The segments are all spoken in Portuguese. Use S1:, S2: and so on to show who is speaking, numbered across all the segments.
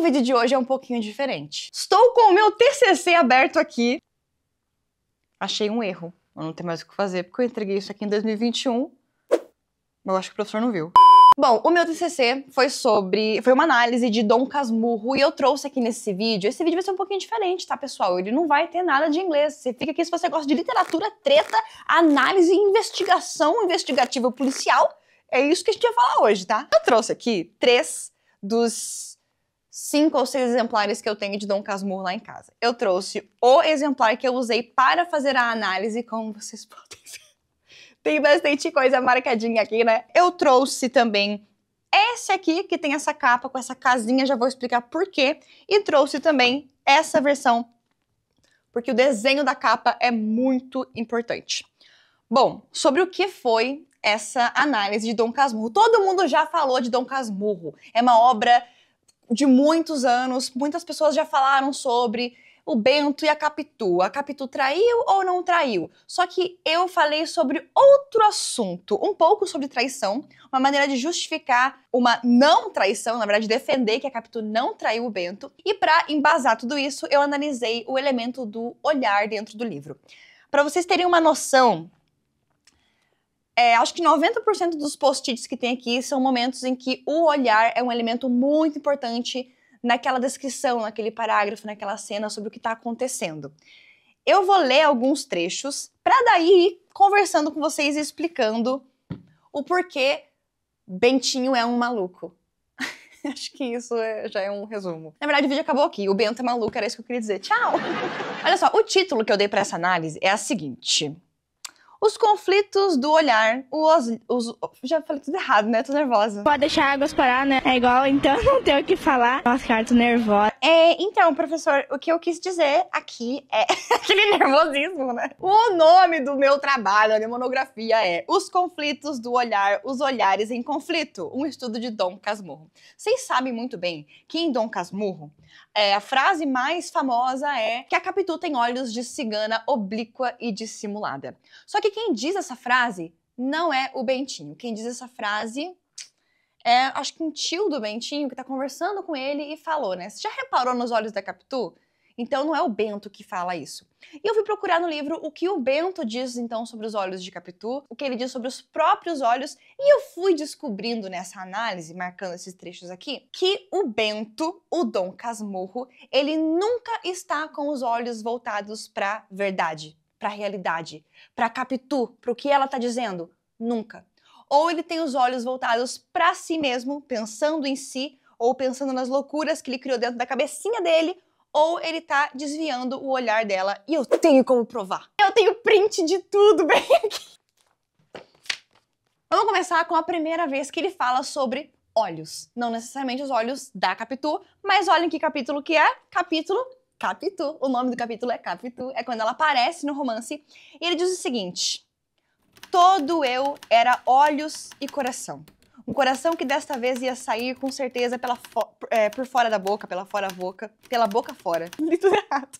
S1: o vídeo de hoje é um pouquinho diferente. Estou com o meu TCC aberto aqui. Achei um erro. Eu não tenho mais o que fazer, porque eu entreguei isso aqui em 2021. Eu acho que o professor não viu. Bom, o meu TCC foi uma análise de Dom Casmurro e eu trouxe aqui nesse vídeo. Esse vídeo vai ser um pouquinho diferente, tá, pessoal? Ele não vai ter nada de inglês. Você fica aqui se você gosta de literatura, treta, análise, investigação investigativa policial. É isso que a gente vai falar hoje, tá? Eu trouxe aqui 3 dos 5 ou 6 exemplares que eu tenho de Dom Casmurro lá em casa. Eu trouxe o exemplar que eu usei para fazer a análise, como vocês podem ver. Tem bastante coisa marcadinha aqui, né? Eu trouxe também esse aqui, que tem essa capa com essa casinha, já vou explicar por quê. E trouxe também essa versão, porque o desenho da capa é muito importante. Bom, sobre o que foi essa análise de Dom Casmurro. Todo mundo já falou de Dom Casmurro. É uma obra de muitos anos, muitas pessoas já falaram sobre o Bento e a Capitu. A Capitu traiu ou não traiu? Só que eu falei sobre outro assunto, um pouco sobre traição, uma maneira de justificar uma não traição, na verdade defender que a Capitu não traiu o Bento. E para embasar tudo isso, eu analisei o elemento do olhar dentro do livro. Para vocês terem uma noção, acho que 90% dos post-its que tem aqui são momentos em que o olhar é um elemento muito importante naquela descrição, naquele parágrafo, naquela cena sobre o que está acontecendo. Eu vou ler alguns trechos para daí ir conversando com vocês e explicando o porquê Bentinho é um maluco. Acho que isso já é um resumo. Na verdade, o vídeo acabou aqui. O Bento é maluco, era isso que eu queria dizer. Tchau! Olha só, o título que eu dei para essa análise é a seguinte: os conflitos do olhar, já falei tudo errado, né? Tô nervosa.
S2: Pode deixar a águas parar, né? É igual, então não tenho o que falar. Nossa, cara, tô nervosa.
S1: Então, professor, o que eu quis dizer aqui é aquele nervosismo, né? O nome do meu trabalho, a minha monografia é Os Conflitos do Olhar, os Olhares em Conflito, um estudo de Dom Casmurro. Vocês sabem muito bem que em Dom Casmurro, a frase mais famosa é que a Capitu tem olhos de cigana oblíqua e dissimulada. Só que quem diz essa frase não é o Bentinho. Quem diz essa frase é, acho que um tio do Bentinho que tá conversando com ele e falou, né? Você já reparou nos olhos da Capitu? Então não é o Bento que fala isso. E eu fui procurar no livro o que o Bento diz então sobre os olhos de Capitu, o que ele diz sobre os próprios olhos, e eu fui descobrindo nessa análise, marcando esses trechos aqui, que o Bento, o Dom Casmurro, ele nunca está com os olhos voltados pra verdade, pra realidade, pra Capitu, pro que ela tá dizendo. Nunca. Ou ele tem os olhos voltados pra si mesmo, pensando em si, ou pensando nas loucuras que ele criou dentro da cabecinha dele, ou ele tá desviando o olhar dela, e eu tenho como provar. Eu tenho print de tudo bem aqui. Vamos começar com a primeira vez que ele fala sobre olhos. Não necessariamente os olhos da Capitu, mas olhem que capítulo que é. Capítulo Capitu. O nome do capítulo é Capitu, é quando ela aparece no romance. E ele diz o seguinte: todo eu era olhos e coração. Um coração que desta vez ia sair com certeza por fora da boca, pela boca fora. Li tudo errado.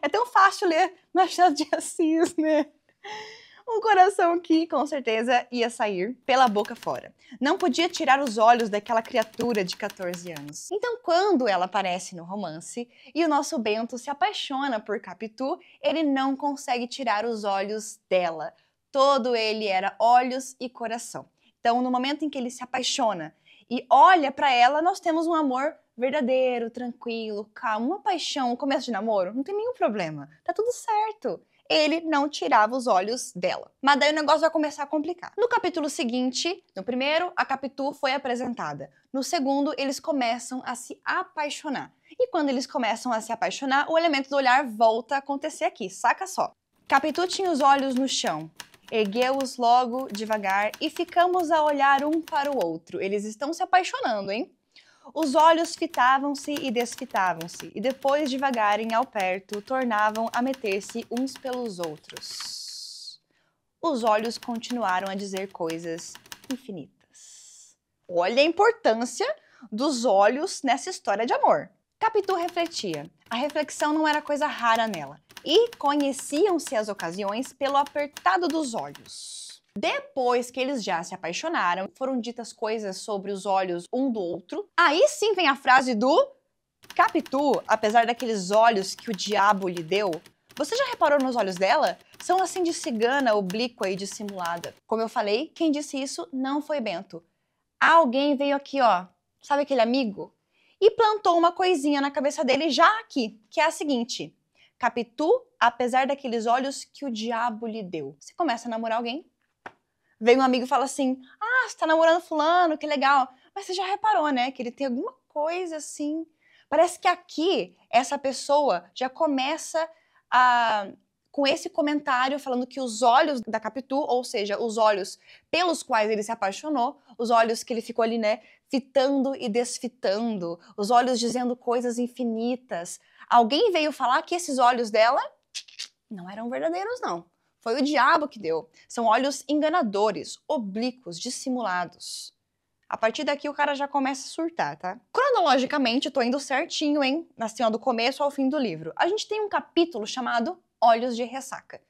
S1: É tão fácil ler Machado de Assis, né? Um coração que com certeza ia sair pela boca fora. Não podia tirar os olhos daquela criatura de 14 anos. Então, quando ela aparece no romance e o nosso Bento se apaixona por Capitu, ele não consegue tirar os olhos dela. Todo ele era olhos e coração. Então, no momento em que ele se apaixona e olha pra ela, nós temos um amor verdadeiro, tranquilo, calmo, uma paixão, um começo de namoro, não tem nenhum problema, tá tudo certo. Ele não tirava os olhos dela. Mas daí o negócio vai começar a complicar. No capítulo seguinte, no primeiro, a Capitu foi apresentada. No segundo, eles começam a se apaixonar. E quando eles começam a se apaixonar, o elemento do olhar volta a acontecer aqui, saca só. Capitu tinha os olhos no chão. Ergueu-os logo, devagar, e ficamos a olhar um para o outro. Eles estão se apaixonando, hein? Os olhos fitavam-se e desfitavam-se, e depois, devagarem ao perto, tornavam a meter-se uns pelos outros. Os olhos continuaram a dizer coisas infinitas. Olha a importância dos olhos nessa história de amor. Capitu refletia. A reflexão não era coisa rara nela. E conheciam-se as ocasiões pelo apertado dos olhos. Depois que eles já se apaixonaram, foram ditas coisas sobre os olhos um do outro. Aí sim vem a frase do Capitu, apesar daqueles olhos que o diabo lhe deu, você já reparou nos olhos dela? São assim de cigana, oblíqua e dissimulada. Como eu falei, quem disse isso não foi Bento. Alguém veio aqui, ó, sabe aquele amigo? E plantou uma coisinha na cabeça dele já aqui, que é a seguinte: Capitu, apesar daqueles olhos que o diabo lhe deu. Você começa a namorar alguém, vem um amigo e fala assim: ah, você tá namorando fulano, que legal. Mas você já reparou, né, que ele tem alguma coisa assim. Parece que aqui, essa pessoa já começa com esse comentário falando que os olhos da Capitu, ou seja, os olhos pelos quais ele se apaixonou, os olhos que ele ficou ali, né, fitando e desfitando, os olhos dizendo coisas infinitas. Alguém veio falar que esses olhos dela não eram verdadeiros, não. Foi o diabo que deu. São olhos enganadores, oblíquos, dissimulados. A partir daqui o cara já começa a surtar, tá? Cronologicamente, eu tô indo certinho, hein? Assim, ó, do começo ao fim do livro. A gente tem um capítulo chamado Olhos de Ressaca.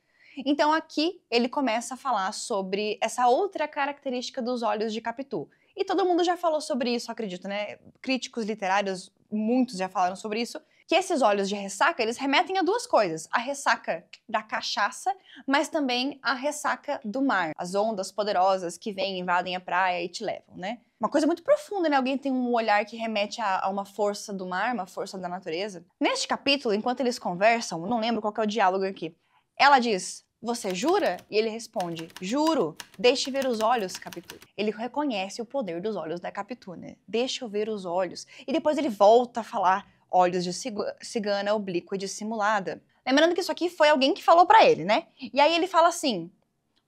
S1: Então aqui ele começa a falar sobre essa outra característica dos olhos de Capitu. E todo mundo já falou sobre isso, acredito, né? Críticos literários, muitos já falaram sobre isso, que esses olhos de ressaca, eles remetem a duas coisas. A ressaca da cachaça, mas também a ressaca do mar. As ondas poderosas que vêm, invadem a praia e te levam, né? Uma coisa muito profunda, né? Alguém tem um olhar que remete a uma força do mar, uma força da natureza. Neste capítulo, enquanto eles conversam, não lembro qual que é o diálogo aqui, ela diz: você jura? E ele responde: juro. Deixe ver os olhos, Capitu. Ele reconhece o poder dos olhos da Capitu, né? Deixa eu ver os olhos. E depois ele volta a falar olhos de cigana, oblíqua e dissimulada. Lembrando que isso aqui foi alguém que falou pra ele, né? E aí ele fala assim: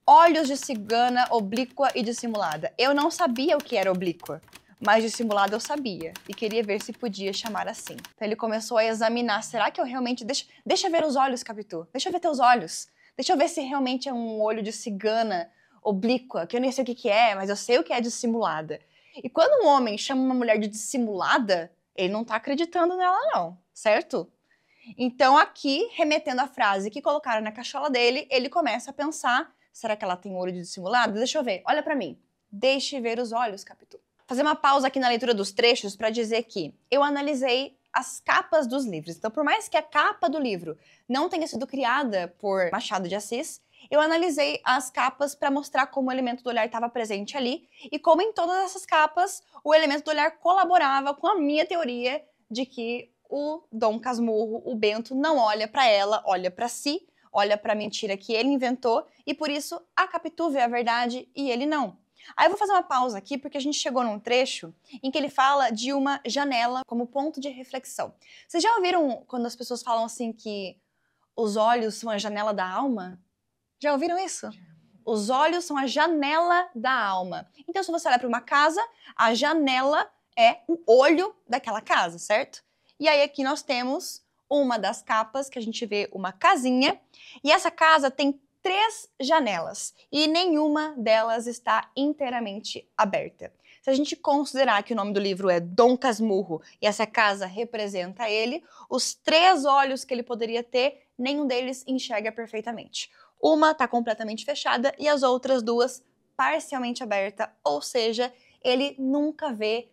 S1: olhos de cigana, oblíqua e dissimulada. Eu não sabia o que era oblíqua, mas dissimulada eu sabia. E queria ver se podia chamar assim. Então ele começou a examinar. Será que eu realmente... Deixa ver os olhos, Capitu. Deixa eu ver teus olhos. Deixa eu ver se realmente é um olho de cigana oblíqua, que eu nem sei o que é, mas eu sei o que é dissimulada. E quando um homem chama uma mulher de dissimulada, ele não tá acreditando nela não, certo? Então aqui, remetendo à frase que colocaram na cachola dele, ele começa a pensar: será que ela tem olho de dissimulada? Deixa eu ver, olha pra mim. Deixe ver os olhos, Capitu. Fazer uma pausa aqui na leitura dos trechos para dizer que eu analisei as capas dos livros. Então, por mais que a capa do livro não tenha sido criada por Machado de Assis, eu analisei as capas para mostrar como o elemento do olhar estava presente ali e como em todas essas capas o elemento do olhar colaborava com a minha teoria de que o Dom Casmurro, o Bento, não olha para ela, olha para si, olha para a mentira que ele inventou e por isso a Capitu vê a verdade e ele não. Aí eu vou fazer uma pausa aqui porque a gente chegou num trecho em que ele fala de uma janela como ponto de reflexão. Vocês já ouviram quando as pessoas falam assim que os olhos são a janela da alma? Já ouviram isso? Os olhos são a janela da alma. Então, se você olhar para uma casa, a janela é o olho daquela casa, certo? E aí aqui nós temos uma das capas que a gente vê uma casinha e essa casa tem 3 janelas e nenhuma delas está inteiramente aberta. Se a gente considerar que o nome do livro é Dom Casmurro e essa casa representa ele, os 3 olhos que ele poderia ter, nenhum deles enxerga perfeitamente. Uma está completamente fechada e as outras 2 parcialmente aberta, ou seja, ele nunca vê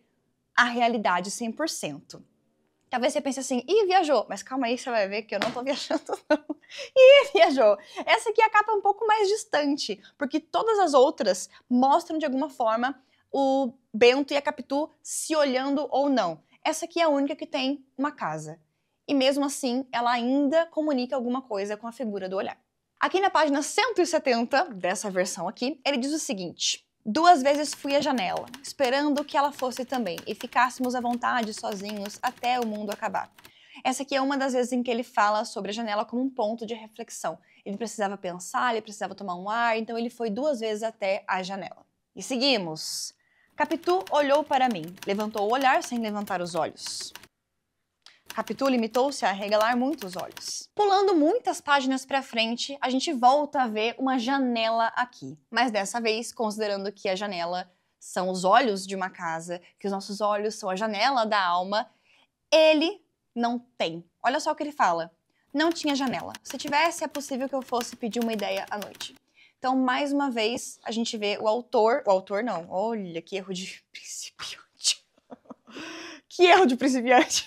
S1: a realidade 100%. Talvez você pense assim: ih, viajou. Mas calma aí, você vai ver que eu não tô viajando, não. Ih, viajou. Essa aqui é a capa um pouco mais distante, porque todas as outras mostram de alguma forma o Bento e a Capitu se olhando ou não. Essa aqui é a única que tem uma casa. E mesmo assim, ela ainda comunica alguma coisa com a figura do olhar. Aqui na página 170 dessa versão aqui, ele diz o seguinte: 2 vezes fui à janela, esperando que ela fosse também, e ficássemos à vontade sozinhos até o mundo acabar. Essa aqui é uma das vezes em que ele fala sobre a janela como um ponto de reflexão. Ele precisava pensar, ele precisava tomar um ar, então ele foi 2 vezes até a janela. E seguimos. Capitu olhou para mim, levantou o olhar sem levantar os olhos. Capitu limitou-se a arregalar muito os olhos. Pulando muitas páginas para frente, a gente volta a ver uma janela aqui. Mas dessa vez, considerando que a janela são os olhos de uma casa, que os nossos olhos são a janela da alma, ele não tem. Olha só o que ele fala. Não tinha janela. Se tivesse, é possível que eu fosse pedir uma ideia à noite. Então, mais uma vez, a gente vê o autor não, olha que erro de principiante. Que erro de principiante.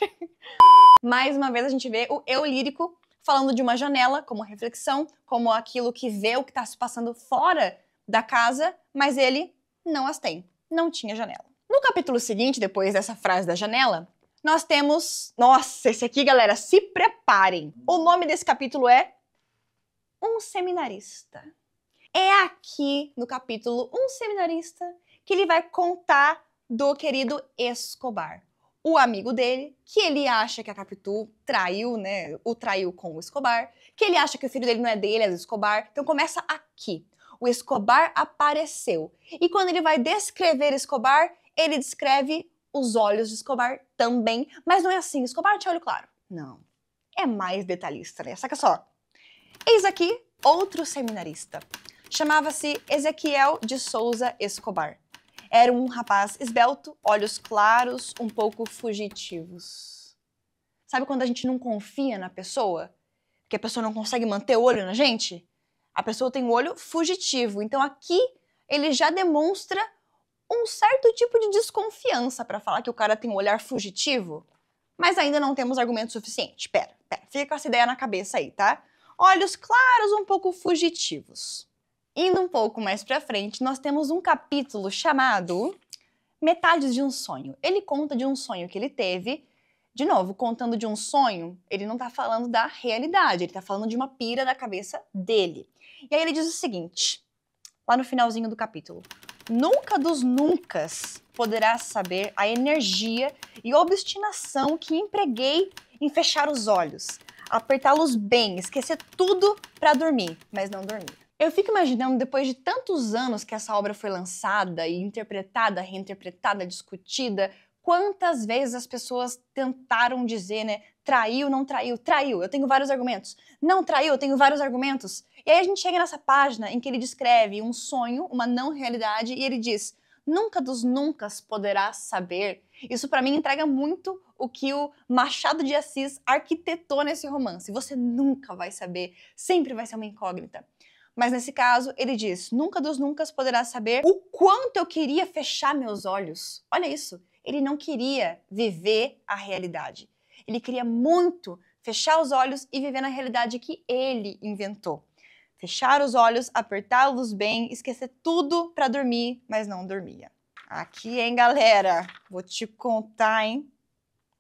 S1: Mais uma vez a gente vê o eu lírico falando de uma janela como reflexão, como aquilo que vê o que está se passando fora da casa, mas ele não as tem, não tinha janela. No capítulo seguinte, depois dessa frase da janela, nós temos... Nossa, esse aqui, galera, se preparem! O nome desse capítulo é Um Seminarista. É aqui no capítulo Um Seminarista que ele vai contar do querido Escobar, o amigo dele, que ele acha que a Capitu traiu, né? O traiu com o Escobar, que ele acha que o filho dele não é dele, é do Escobar. Então começa aqui. O Escobar apareceu. E quando ele vai descrever Escobar, ele descreve os olhos de Escobar também. Mas não é assim, Escobar tinha olho claro. Não. É mais detalhista, né? Saca só. Eis aqui outro seminarista. Chamava-se Ezequiel de Souza Escobar. Era um rapaz esbelto, olhos claros, um pouco fugitivos. Sabe quando a gente não confia na pessoa? Que a pessoa não consegue manter o olho na gente? A pessoa tem o olho fugitivo. Então aqui ele já demonstra um certo tipo de desconfiança para falar que o cara tem um olhar fugitivo. Mas ainda não temos argumento suficiente. Pera, fica com essa ideia na cabeça aí, tá? Olhos claros, um pouco fugitivos. Indo um pouco mais pra frente, nós temos um capítulo chamado Metades de um Sonho. Ele conta de um sonho que ele teve. De novo, contando de um sonho, ele não tá falando da realidade, ele tá falando de uma pira da cabeça dele. E aí ele diz o seguinte, lá no finalzinho do capítulo. Nunca dos nuncas poderás saber a energia e obstinação que empreguei em fechar os olhos, apertá-los bem, esquecer tudo pra dormir, mas não dormir. Eu fico imaginando, depois de tantos anos que essa obra foi lançada e interpretada, reinterpretada, discutida, quantas vezes as pessoas tentaram dizer, né, traiu, não traiu, traiu, eu tenho vários argumentos. Não traiu, eu tenho vários argumentos. E aí a gente chega nessa página em que ele descreve um sonho, uma não realidade, e ele diz, nunca dos nuncas poderás saber. Isso pra mim entrega muito o que o Machado de Assis arquitetou nesse romance. Você nunca vai saber, sempre vai ser uma incógnita. Mas nesse caso, ele diz, nunca dos nuncas poderás saber o quanto eu queria fechar meus olhos. Olha isso, ele não queria viver a realidade. Ele queria muito fechar os olhos e viver na realidade que ele inventou. Fechar os olhos, apertá-los bem, esquecer tudo pra dormir, mas não dormia. Aqui, hein, galera? Vou te contar, hein?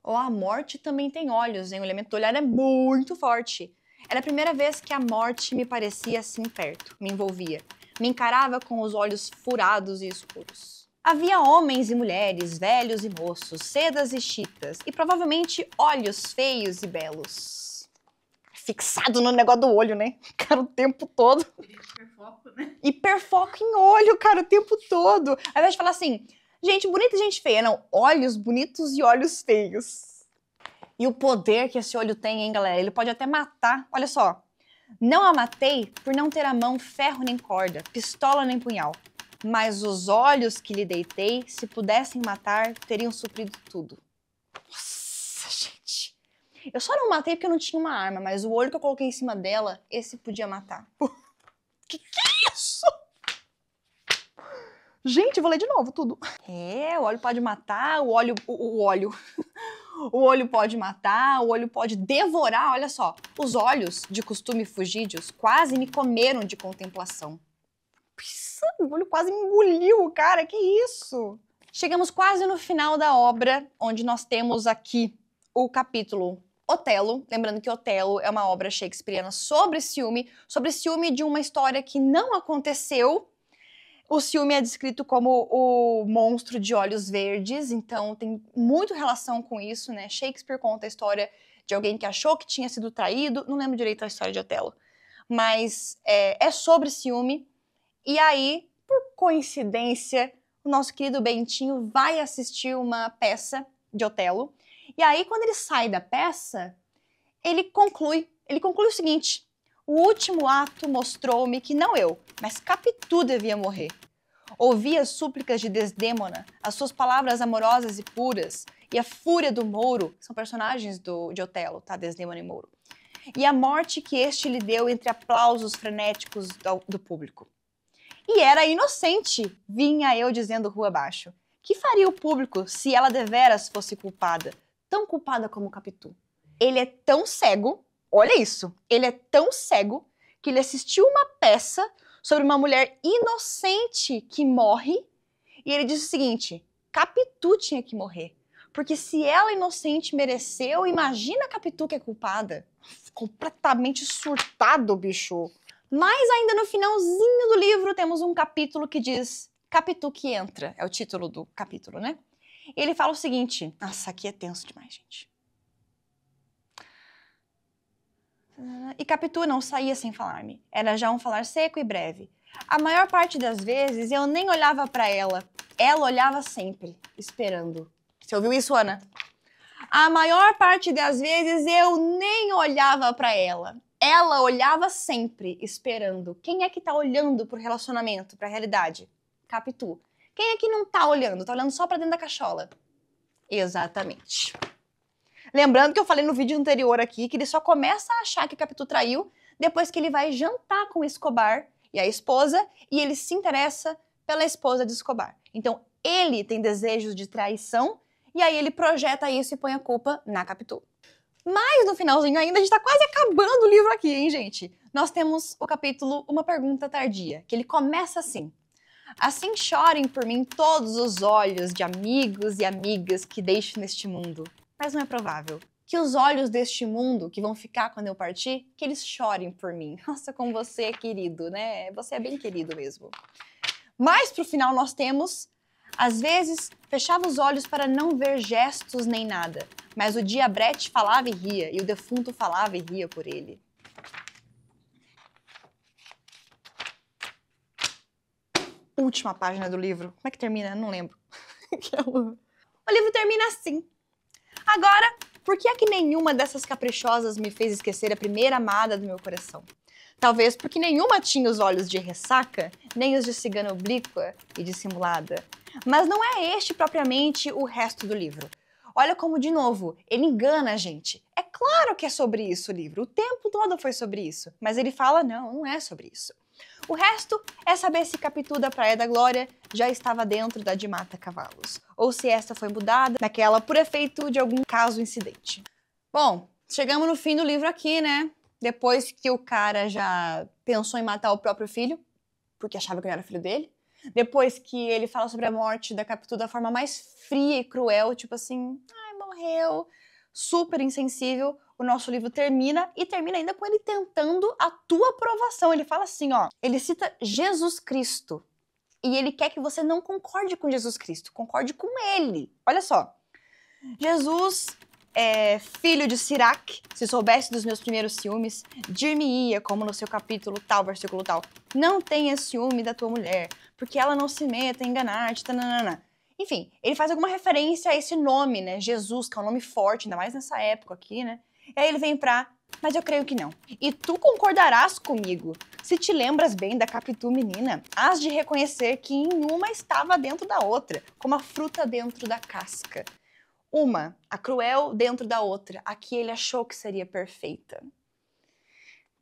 S1: Oh, a morte também tem olhos, hein? O elemento do olhar é muito forte. Era a primeira vez que a morte me parecia assim perto, me envolvia. Me encarava com os olhos furados e escuros. Havia homens e mulheres, velhos e moços, sedas e chitas, e provavelmente olhos feios e belos. Fixado no negócio do olho, né? Cara, o tempo todo. Hiperfoco, né? Hiperfoco em olho, cara, o tempo todo. Ao invés de falar assim, gente bonita e gente feia, não. Olhos bonitos e olhos feios. E o poder que esse olho tem, hein, galera? Ele pode até matar. Olha só. Não a matei por não ter à mão ferro nem corda, pistola nem punhal. Mas os olhos que lhe deitei, se pudessem matar, teriam suprido tudo. Nossa, gente. Eu só não matei porque eu não tinha uma arma, mas o olho que eu coloquei em cima dela, esse podia matar. Que é isso? Gente, eu vou ler de novo tudo. É, o olho pode matar, o olho pode matar, o olho pode devorar, olha só. Os olhos, de costume fugídios, quase me comeram de contemplação. O olho quase me engoliu, cara, que isso? Chegamos quase no final da obra, onde nós temos aqui o capítulo Otelo. Lembrando que Otelo é uma obra shakespeariana sobre ciúme de uma história que não aconteceu. O ciúme é descrito como o monstro de olhos verdes, então tem muito relação com isso, né? Shakespeare conta a história de alguém que achou que tinha sido traído, não lembro direito a história de Otelo, mas é sobre ciúme. E aí, por coincidência, o nosso querido Bentinho vai assistir uma peça de Otelo, e aí quando ele sai da peça, ele conclui o seguinte: o último ato mostrou-me que não eu, mas Capitu devia morrer. Ouvi as súplicas de Desdémona, as suas palavras amorosas e puras, e a fúria do Mouro, são personagens de Otelo, tá? Desdémona e Mouro. E a morte que este lhe deu entre aplausos frenéticos do público. E era inocente, vinha eu dizendo rua abaixo. Que faria o público se ela deveras fosse culpada, tão culpada como Capitu? Ele é tão cego, olha isso, ele é tão cego que ele assistiu uma peça sobre uma mulher inocente que morre e ele diz o seguinte, Capitu tinha que morrer. Porque se ela inocente mereceu, imagina a Capitu que é culpada. Completamente surtado, bicho. Mas ainda no finalzinho do livro temos um capítulo que diz Capitu que entra. É o título do capítulo, né? E ele fala o seguinte. Nossa, aqui é tenso demais, gente. E Capitu não saía sem falar-me. Era já um falar seco e breve. A maior parte das vezes eu nem olhava para ela. Ela olhava sempre, esperando. Você ouviu isso, Ana? A maior parte das vezes eu nem olhava para ela. Ela olhava sempre, esperando. Quem é que tá olhando pro relacionamento, pra realidade? Capitu. Quem é que não tá olhando? Tá olhando só pra dentro da cachola. Exatamente. Lembrando que eu falei no vídeo anterior aqui que ele só começa a achar que Capitu traiu depois que ele vai jantar com Escobar e a esposa e ele se interessa pela esposa de Escobar. Então, ele tem desejos de traição e aí ele projeta isso e põe a culpa na Capitu. Mas no finalzinho ainda, a gente tá quase acabando o livro aqui, hein, gente? Nós temos o capítulo Uma Pergunta Tardia, que ele começa assim. Assim chorem por mim todos os olhos de amigos e amigas que deixo neste mundo. Mas não é provável que os olhos deste mundo que vão ficar quando eu partir, que eles chorem por mim. Nossa, como você é querido, né? Você é bem querido mesmo. Mais pro final nós temos... Às vezes, fechava os olhos para não ver gestos nem nada, mas o diabrete falava e ria, e o defunto falava e ria por ele. Última página do livro. Como é que termina? Não lembro. O livro termina assim. Agora, por que é que nenhuma dessas caprichosas me fez esquecer a primeira amada do meu coração? Talvez porque nenhuma tinha os olhos de ressaca, nem os de cigana oblíqua e dissimulada. Mas não é este propriamente o resto do livro. Olha como, de novo, ele engana a gente. É claro que é sobre isso o livro, o tempo todo foi sobre isso. Mas ele fala, não é sobre isso. O resto é saber se Capitu da Praia da Glória já estava dentro da de Mata Cavalos, ou se esta foi mudada naquela por efeito de algum caso incidente. Bom, chegamos no fim do livro aqui, né? Depois que o cara já pensou em matar o próprio filho, porque achava que não era filho dele. Depois que ele fala sobre a morte da Capitu da forma mais fria e cruel, tipo assim, ai, morreu, super insensível, o nosso livro termina e termina ainda com ele tentando a tua aprovação. Ele fala assim, ó, ele cita Jesus Cristo e ele quer que você não concorde com Jesus Cristo, concorde com ele. Olha só, Jesus é filho de Sirac, se soubesse dos meus primeiros ciúmes, dir-me-ia, como no seu capítulo tal, versículo tal, não tenha ciúme da tua mulher, porque ela não se meta a enganar-te, tananana. Enfim, ele faz alguma referência a esse nome, né, Jesus, que é um nome forte, ainda mais nessa época aqui, né, e aí ele vem pra, mas eu creio que não. E tu concordarás comigo, se te lembras bem da Capitu menina, hás de reconhecer que em uma estava dentro da outra, como a fruta dentro da casca. Uma, a cruel dentro da outra, a que ele achou que seria perfeita.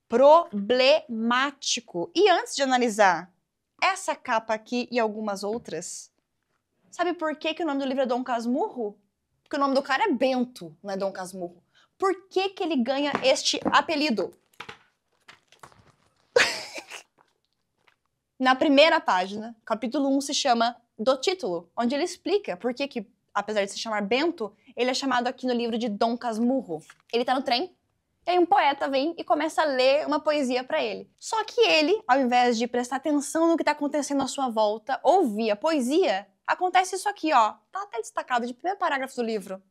S1: Problemático. E antes de analisar essa capa aqui e algumas outras, sabe por que o nome do livro é Dom Casmurro? Porque o nome do cara é Bento, não é Dom Casmurro. Por que ele ganha este apelido? Na primeira página, capítulo 1 se chama Do Título, onde ele explica por que apesar de se chamar Bento, ele é chamado aqui no livro de Dom Casmurro. Ele tá no trem, e aí um poeta vem e começa a ler uma poesia pra ele. Só que ele, ao invés de prestar atenção no que tá acontecendo à sua volta, ouvir a poesia, acontece isso aqui, ó. Tá até destacado de primeiro parágrafo do livro.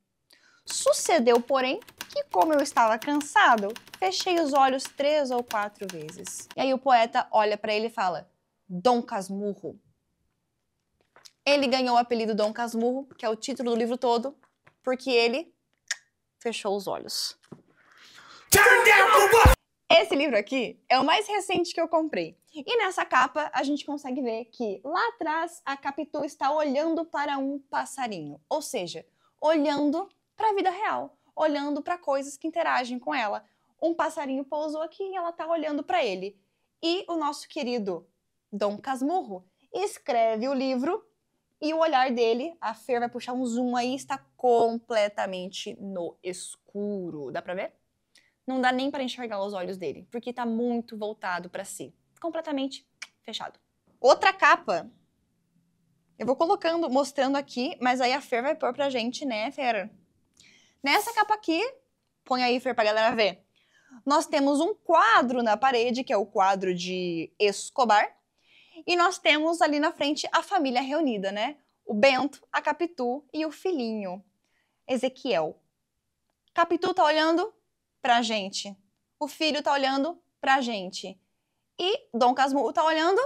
S1: Sucedeu, porém, que como eu estava cansado, fechei os olhos 3 ou 4 vezes. E aí o poeta olha pra ele e fala, Dom Casmurro. Ele ganhou o apelido Dom Casmurro, que é o título do livro todo, porque ele fechou os olhos. Esse livro aqui é o mais recente que eu comprei. E nessa capa a gente consegue ver que lá atrás a Capitu está olhando para um passarinho. Ou seja, olhando para a vida real, olhando para coisas que interagem com ela. Um passarinho pousou aqui e ela está olhando para ele. E o nosso querido Dom Casmurro escreve o livro E o olhar dele, a Fer vai puxar um zoom aí, está completamente no escuro. Dá pra ver? Não dá nem pra enxergar os olhos dele, porque tá muito voltado pra si. Completamente fechado. Outra capa. Eu vou colocando, mostrando aqui, mas aí a Fer vai pôr pra gente, né, Fer? Nessa capa aqui, põe aí, Fer, pra galera ver. Nós temos um quadro na parede, que é o quadro de Escobar. E nós temos ali na frente a família reunida, né? O Bento, a Capitu e o filhinho, Ezequiel. Capitu tá olhando pra gente. O filho tá olhando pra gente. E Dom Casmurro tá olhando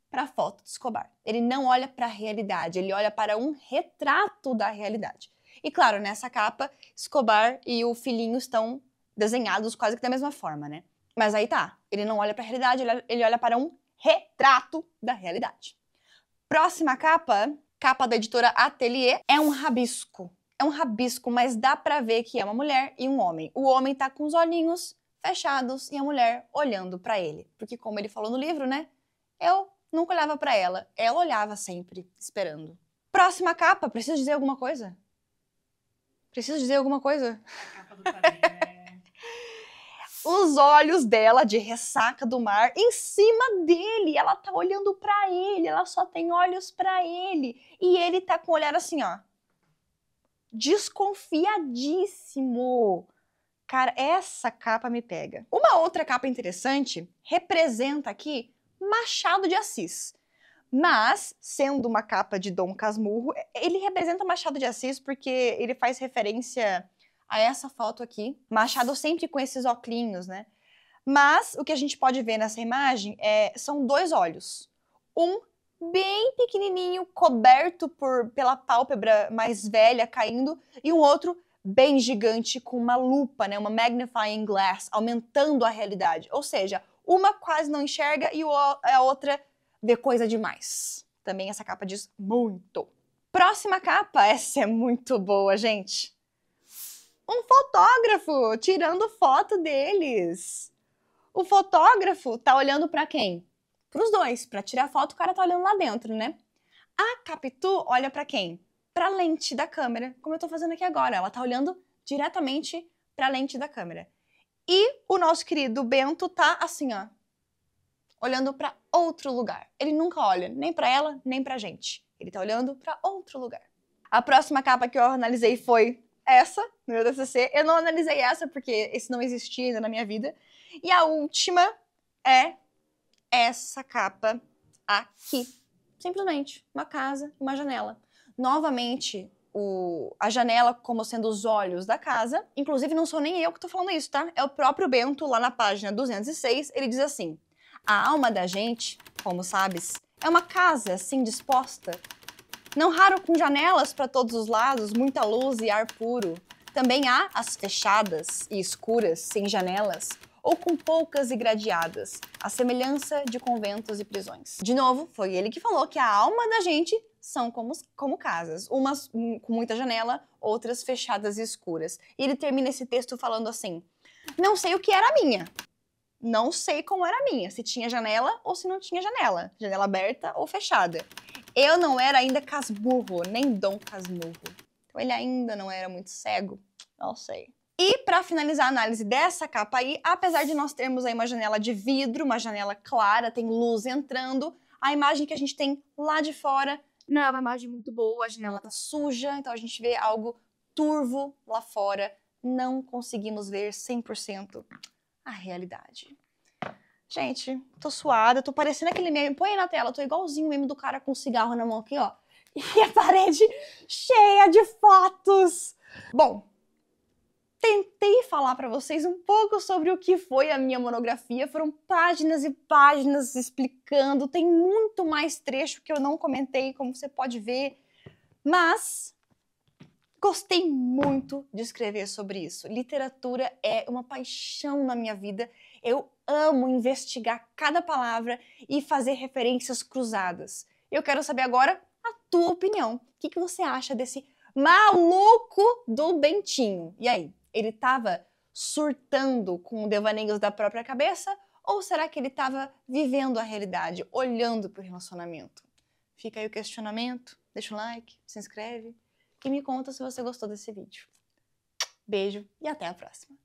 S1: pra foto de Escobar. Ele não olha pra realidade, ele olha para um retrato da realidade. E claro, nessa capa, Escobar e o filhinho estão desenhados quase que da mesma forma, né? Mas aí tá, ele não olha pra realidade, ele olha para um retrato da realidade. Próxima capa, capa da editora Atelier, é um rabisco. É um rabisco, mas dá pra ver que é uma mulher e um homem. O homem tá com os olhinhos fechados e a mulher olhando pra ele. Porque como ele falou no livro, né? Eu nunca olhava pra ela. Ela olhava sempre, esperando. Próxima capa, preciso dizer alguma coisa? Preciso dizer alguma coisa?
S2: A capa do quadrinho é...
S1: Os olhos dela de ressaca do mar em cima dele. Ela tá olhando pra ele, ela só tem olhos pra ele. E ele tá com o olhar assim, ó. Desconfiadíssimo. Cara, essa capa me pega. Uma outra capa interessante representa aqui Machado de Assis. Mas, sendo uma capa de Dom Casmurro, ele representa Machado de Assis porque ele faz referência a essa foto aqui. Machado sempre com esses óculos, né? Mas o que a gente pode ver nessa imagem são dois olhos. Um bem pequenininho, coberto pela pálpebra mais velha caindo, e um outro bem gigante com uma lupa, né? Uma magnifying glass, aumentando a realidade. Ou seja, uma quase não enxerga e a outra vê coisa demais. Também essa capa diz muito. Próxima capa, essa é muito boa, gente. Um fotógrafo tirando foto deles. O fotógrafo tá olhando pra quem? Pros dois. Pra tirar foto, o cara tá olhando lá dentro, né? A Capitu olha pra quem? Pra lente da câmera, como eu tô fazendo aqui agora. Ela tá olhando diretamente pra lente da câmera. E o nosso querido Bento tá assim, ó, olhando pra outro lugar. Ele nunca olha nem pra ela, nem pra gente. Ele tá olhando pra outro lugar. A próxima capa que eu analisei foi essa, no meu TCC. Eu não analisei essa porque esse não existia ainda na minha vida. E a última é essa capa aqui. Simplesmente uma casa e uma janela. Novamente, a janela como sendo os olhos da casa. Inclusive, não sou nem eu que tô falando isso, tá? É o próprio Bento, lá na página 206. Ele diz assim: a alma da gente, como sabes, é uma casa assim disposta. Não raro com janelas para todos os lados, muita luz e ar puro. Também há as fechadas e escuras, sem janelas, ou com poucas e gradeadas, a semelhança de conventos e prisões. De novo, foi ele que falou que a alma da gente são como casas, umas com muita janela, outras fechadas e escuras. E ele termina esse texto falando assim: não sei o que era a minha. Não sei como era a minha, se tinha janela ou se não tinha janela, janela aberta ou fechada. Eu não era ainda Casmurro, nem Dom Casmurro. Então ele ainda não era muito cego, não sei. E para finalizar a análise dessa capa aí, apesar de nós termos aí uma janela de vidro, uma janela clara, tem luz entrando, a imagem que a gente tem lá de fora não é uma imagem muito boa, a janela tá suja, então a gente vê algo turvo lá fora, não conseguimos ver 100% a realidade. Gente, tô suada, tô parecendo aquele meme, põe aí na tela, tô igualzinho o meme do cara com cigarro na mão aqui, ó. E a parede cheia de fotos. Bom, tentei falar pra vocês um pouco sobre o que foi a minha monografia, foram páginas e páginas explicando, tem muito mais trecho que eu não comentei, como você pode ver, mas gostei muito de escrever sobre isso. Literatura é uma paixão na minha vida. Eu amo investigar cada palavra e fazer referências cruzadas. Eu quero saber agora a tua opinião. O que você acha desse maluco do Bentinho? E aí, ele tava surtando com devaneios da própria cabeça? Ou será que ele tava vivendo a realidade, olhando pro relacionamento? Fica aí o questionamento, deixa um like, se inscreve e me conta se você gostou desse vídeo. Beijo e até a próxima!